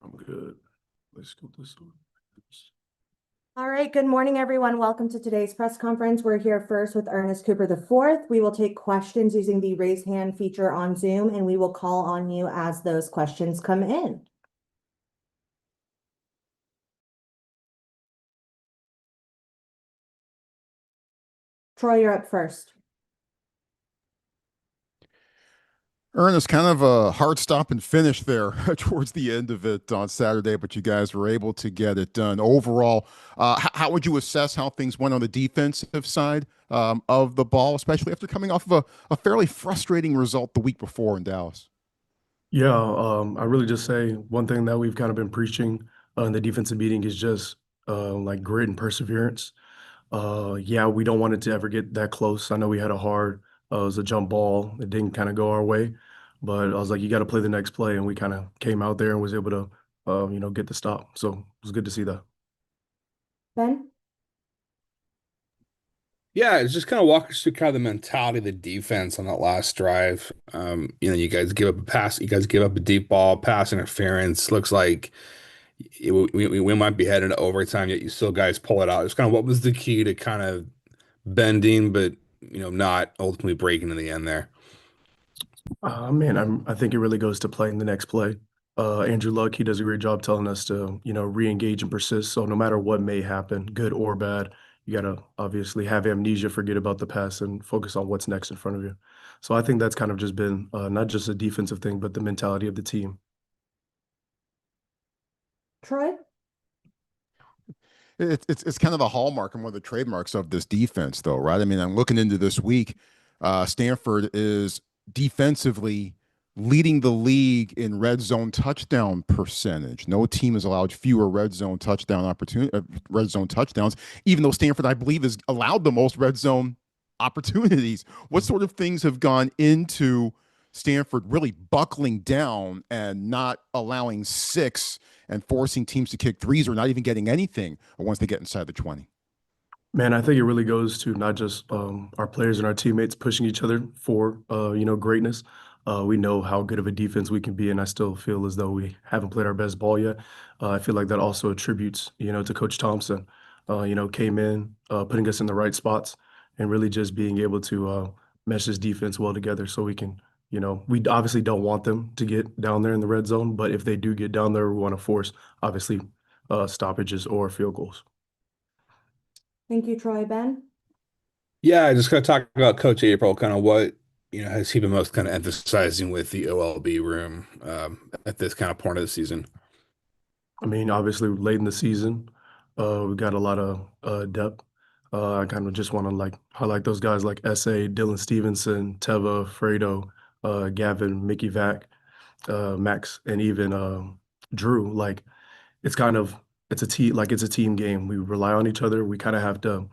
I'm good. Let's go this one. All right, good morning, everyone. Welcome to today's press conference. We're here first with Ernest Cooper IV. We will take questions using the raise hand feature on Zoom, and we will call on you as those questions come in. Troy, you're up first. Ernest, kind of a hard stop and finish there towards the end of it on Saturday, but you guys were able to get it done. Overall, how would you assess how things went on the defensive side of the ball, especially after coming off of a fairly frustrating result the week before in Dallas? Yeah, I really just say one thing that we've kind of been preaching in the defensive meeting is just like grit and perseverance. Yeah, we don't want it to ever get that close. I know we had it was a jump ball. It didn't kind of go our way, but I was like, you got to play the next play, and we kind of came out there and was able to, get the stop. So it was good to see that. Ben? Yeah, it's just kind of walk us through kind of the mentality of the defense on that last drive. You guys give up a pass, you guys give up a deep ball, pass interference. Looks like we might be heading to overtime, yet you still guys pull it out. It's kind of what was the key to kind of bending, but not ultimately breaking in the end there. Man, I think it really goes to playing the next play. Andrew Luck, he does a great job telling us to, re-engage and persist. So no matter what may happen, good or bad, you gotta obviously have amnesia, forget about the past, and focus on what's next in front of you. So I think that's kind of just been not just a defensive thing, but the mentality of the team. Troy? It's kind of the hallmark and one of the trademarks of this defense, though, right? I mean, I'm looking into this week. Stanford is defensively leading the league in red zone touchdown percentage. No team has allowed fewer red zone touchdowns, even though Stanford, I believe, has allowed the most red zone opportunities. What sort of things have gone into Stanford really buckling down and not allowing six and forcing teams to kick threes or not even getting anything once they get inside the 20? Man, I think it really goes to not just our players and our teammates pushing each other for greatness. We know how good of a defense we can be, and I still feel as though we haven't played our best ball yet. I feel like that also attributes, to Coach Thompson. Came in, putting us in the right spots, and really just being able to mesh this defense well together, so we can, we obviously don't want them to get down there in the red zone, but if they do get down there, we want to force obviously stoppages or field goals. Thank you, Troy. Ben? Yeah, I just gotta talk about Coach April, kind of what has he been most kind of emphasizing with the OLB room at this kind of point of the season. I mean, obviously, late in the season, we got a lot of depth. I kind of just want to like highlight those guys like SA, Dylan Stevenson, Teva, Fredo, Gavin, Mickey Vac, Max, and even Drew. Like it's kind of it's a team game. We rely on each other. We kind of have to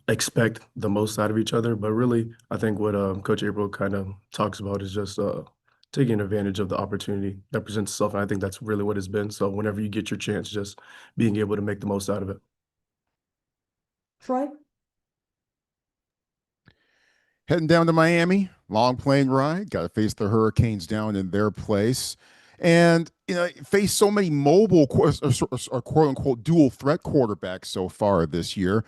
expect the most out of each other. But really, I think what Coach April kind of talks about is just taking advantage of the opportunity that presents itself. And I think that's really what it's been. So whenever you get your chance, just being able to make the most out of it. Troy? Heading down to Miami, long plane ride. Got to face the Hurricanes down in their place, and face so many mobile or quote unquote dual threat quarterbacks so far this year.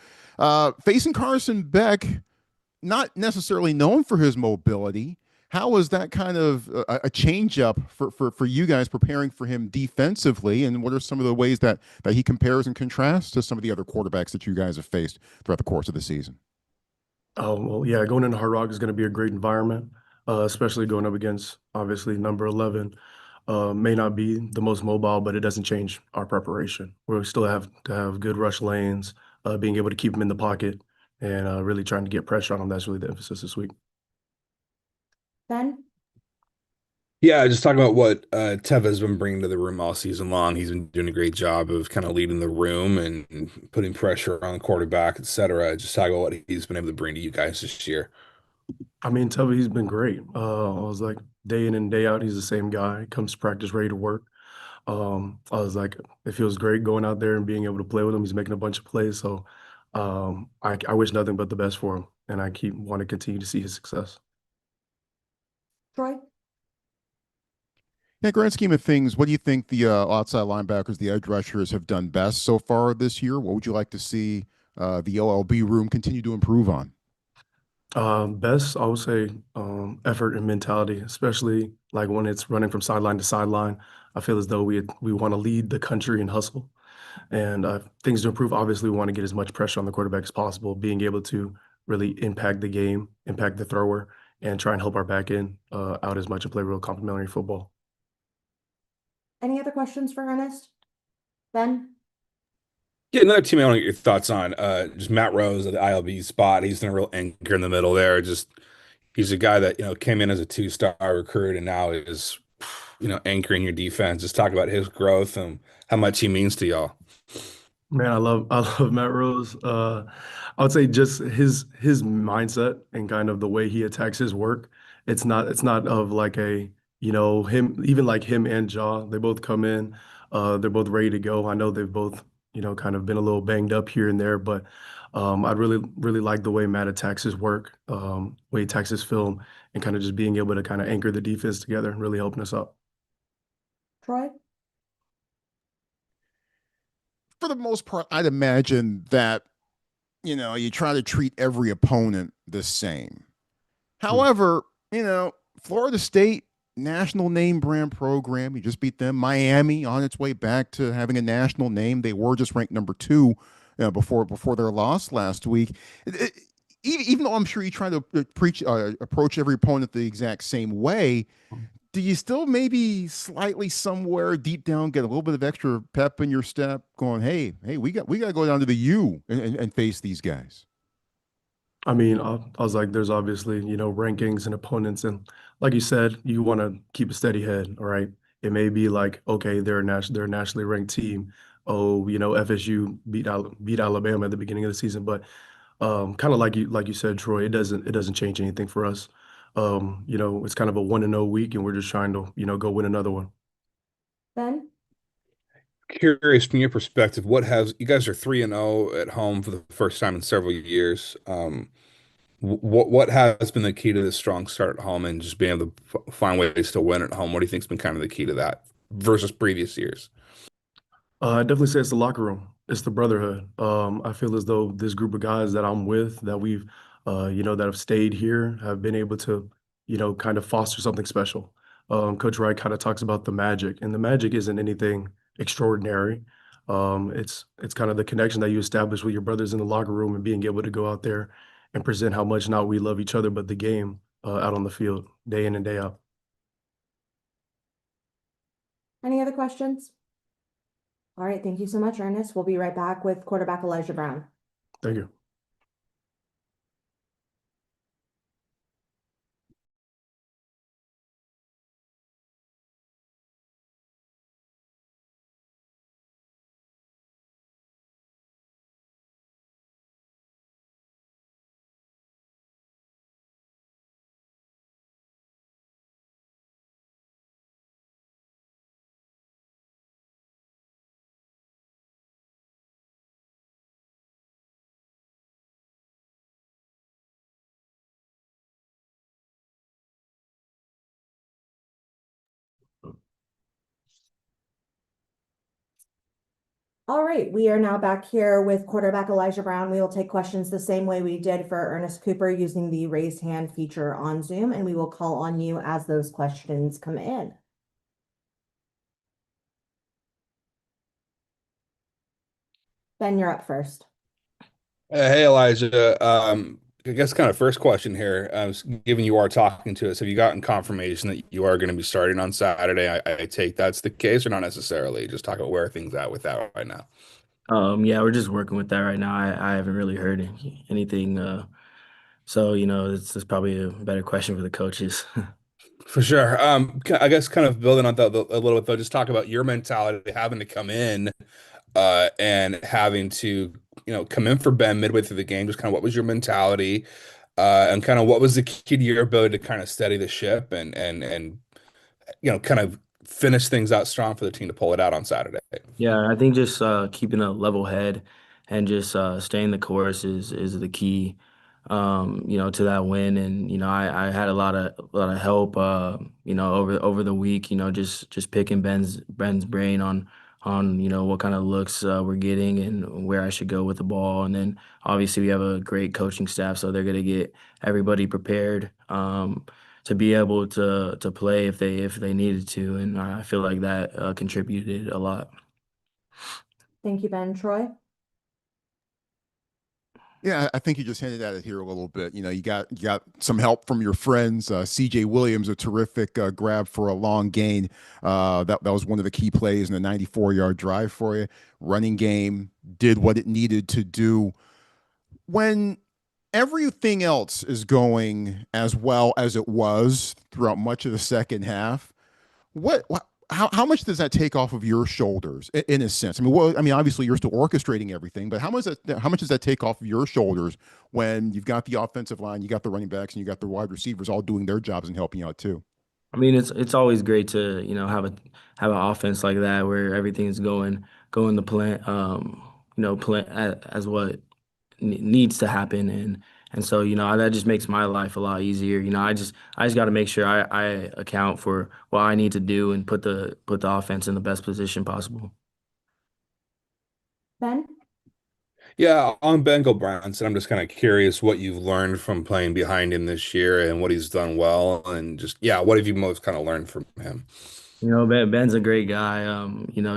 Facing Carson Beck, not necessarily known for his mobility. How was that kind of a change up for you guys preparing for him defensively? And what are some of the ways that he compares and contrasts to some of the other quarterbacks that you guys have faced throughout the course of the season? Oh, well, yeah, going into Hard Rock is going to be a great environment, especially going up against obviously number 11. May not be the most mobile, but it doesn't change our preparation. We still have to have good rush lanes, being able to keep them in the pocket, and really trying to get pressure on them. That's really the emphasis this week. Ben? Yeah, just talking about what Teva's been bringing to the room all season long. He's been doing a great job of kind of leading the room and putting pressure on the quarterback, et cetera. Just talk about what he's been able to bring to you guys this year. I mean, Tubby, he's been great. I was like, day in and day out, he's the same guy. Comes to practice ready to work. I was like, it feels great going out there and being able to play with him. He's making a bunch of plays, so I wish nothing but the best for him, and I keep want to continue to see his success. Troy? In the grand scheme of things, what do you think the outside linebackers, the edge rushers, have done best so far this year? What would you like to see the OLB room continue to improve on? Best, I would say, effort and mentality, especially like when it's running from sideline to sideline. I feel as though we want to lead the country in hustle, and things to improve. Obviously, we want to get as much pressure on the quarterback as possible, being able to really impact the game, impact the thrower, and try and help our back end out as much and play real complementary football. Any other questions for Ernest? Ben? Yeah, another team I want to get your thoughts on. Just Matt Rose at the ILB spot. He's been a real anchor in the middle there. Just he's a guy that, came in as a two-star recruit and now is, anchoring your defense. Just talk about his growth and how much he means to y'all. Man, I love Matt Rose. I would say just his mindset and kind of the way he attacks his work. It's not of like a, him, even like him and Jaw, they both come in, they're both ready to go. I know they've both, kind of been a little banged up here and there, but I really like the way Matt attacks his work, way he attacks his film, and kind of just being able to kind of anchor the defense together and really helping us out. Troy? For the most part, I'd imagine that, you try to treat every opponent the same. Hmm. However, Florida State, national name brand program, you just beat them. Miami on its way back to having a national name. They were just ranked number two before their loss last week. Even though I'm sure you try to approach every opponent the exact same way, do you still maybe slightly somewhere deep down get a little bit of extra pep in your step, going, hey, we got to go down to the U and face these guys? I mean, I was like, there's obviously, rankings and opponents. And like you said, you want to keep a steady head, all right? It may be like, okay, they're a nationally ranked team. Oh, FSU beat Alabama at the beginning of the season. But kind of like you said, Troy, it doesn't change anything for us. It's kind of a 1-0 week, and we're just trying to, go win another one. Ben? Curious from your perspective, you guys are 3-0 at home for the first time in several years. What has been the key to this strong start at home and just being able to find ways to win at home? What do you think's been kind of the key to that versus previous years? I definitely say it's the locker room. It's the brotherhood. I feel as though this group of guys that I'm with, that we've, that have stayed here, have been able to, kind of foster something special. Coach Wright kind of talks about the magic, and the magic isn't anything extraordinary. It's kind of the connection that you establish with your brothers in the locker room and being able to go out there and present how much not we love each other, but the game out on the field, day in and day out. Any other questions? All right, thank you so much, Ernest. We'll be right back with quarterback Elijah Brown. Thank you. All right, we are now back here with quarterback Elijah Brown. We will take questions the same way we did for Ernest Cooper using the raise hand feature on Zoom, and we will call on you as those questions come in. Ben, you're up first. Hey Elijah, I guess kind of first question here. Given you are talking to us, have you gotten confirmation that you are going to be starting on Saturday? I take that's the case, or not necessarily. Just talk about where things at with that right now. Yeah, we're just working with that right now. I haven't really heard anything. So, it's probably a better question for the coaches. For sure. I guess kind of building on that a little bit though, just talk about your mentality having to come in, and having to, come in for Ben midway through the game. Just kind of what was your mentality, and kind of what was the key to your ability to kind of steady the ship and kind of finish things out strong for the team to pull it out on Saturday. Yeah, I think just keeping a level head and just staying the course is the key. to that win. And, I had a lot of help, over the week, just picking Ben's brain on, what kind of looks we're getting and where I should go with the ball. And then obviously we have a great coaching staff, so they're going to get everybody prepared, to be able to play if they needed to. And I feel like that contributed a lot. Thank you, Ben. Troy? Yeah, I think you just hinted at it here a little bit. You got some help from your friends. C.J. Williams, a terrific grab for a long gain. That was one of the key plays in the 94-yard drive for you. Running game did what it needed to do. When everything else is going as well as it was throughout much of the second half, how much does that take off of your shoulders in a sense? Obviously you're still orchestrating everything, but how much does that take off of your shoulders when you've got the offensive line, you got the running backs, and you got the wide receivers all doing their jobs and helping you out too? I mean, it's always great to, have an offense like that where everything's going the plan, plan as what needs to happen. And so, that just makes my life a lot easier. I just got to make sure I account for what I need to do and put the offense in the best position possible. Ben? Yeah, on Bengal Bronson, I'm just kind of curious what you've learned from playing behind him this year and what he's done well, and just yeah, what have you most kind of learned from him? Ben's a great guy.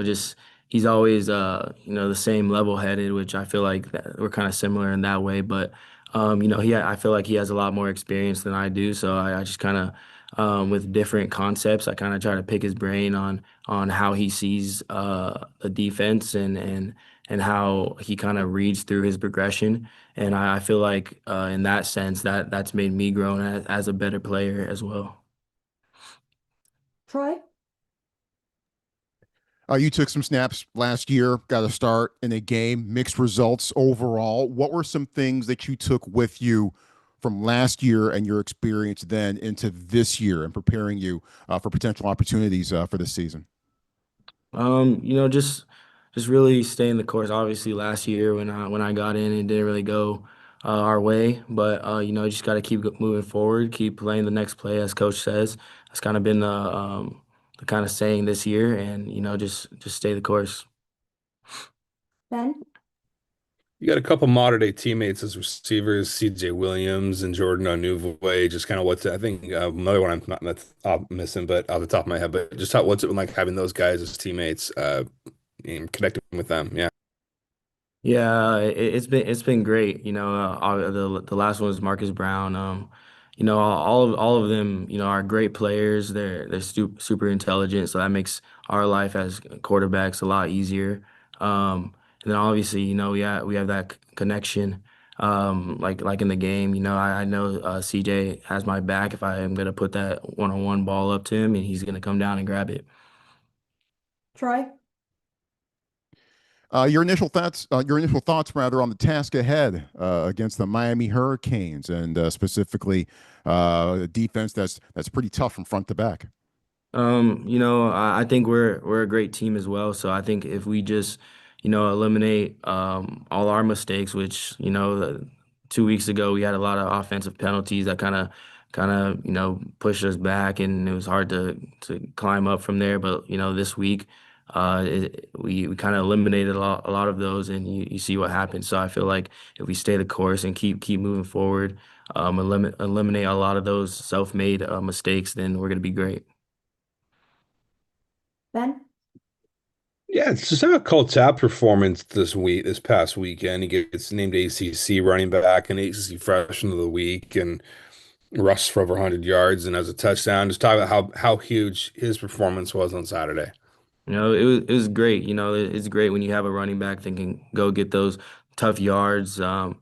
Just he's always the same level-headed, which I feel like that we're kind of similar in that way. But I feel like he has a lot more experience than I do. So I just kind of with different concepts, I kind of try to pick his brain on how he sees the defense and how he kind of reads through his progression. And I feel like in that sense that's made me grow as a better player as well. Troy? You took some snaps last year, got a start in a game, mixed results overall. What were some things that you took with you from last year and your experience then into this year and preparing you for potential opportunities for this season? Just really staying the course. Obviously, last year when I got in, it didn't really go our way, but just got to keep moving forward, keep playing the next play, as coach says. That's kind of been the kind of saying this year, and just stay the course. Ben? You got a couple modern day teammates as receivers, CJ Williams and Jordan Onuvue. Just kind of what's I think another one I'm not that's missing, but off the top of my head. But just what's it like having those guys as teammates, and connecting with them? Yeah. Yeah, it's been great. The last one was Marcus Brown. All of them, are great players. They're super intelligent, so that makes our life as quarterbacks a lot easier. And then obviously, we have that connection, like in the game. I know CJ has my back if I am gonna put that one-on-one ball up to him, and he's gonna come down and grab it. Troy? Your initial thoughts rather on the task ahead against the Miami Hurricanes and specifically a defense that's pretty tough from front to back. I think we're a great team as well. So I think if we just, eliminate all our mistakes, which 2 weeks ago we had a lot of offensive penalties that kind of pushed us back, and it was hard to climb up from there. But this week, we kind of eliminated a lot of those, and you see what happens. So I feel like if we stay the course and keep moving forward, eliminate a lot of those self-made mistakes, then we're gonna be great. Ben? Yeah, it's just a Colts performance this past weekend. He gets named ACC running back and ACC freshman of the week and rushed for over 100 yards and has a touchdown. Just talk about how huge his performance was on Saturday. It was great. It's great when you have a running back that can go get those tough yards, and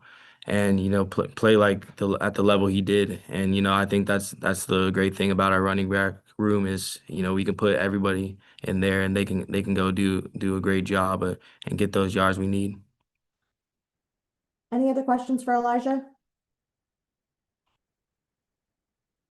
play like at the level he did. And I think that's the great thing about our running back room is we can put everybody in there, and they can go do a great job and get those yards we need. Any other questions for Elijah?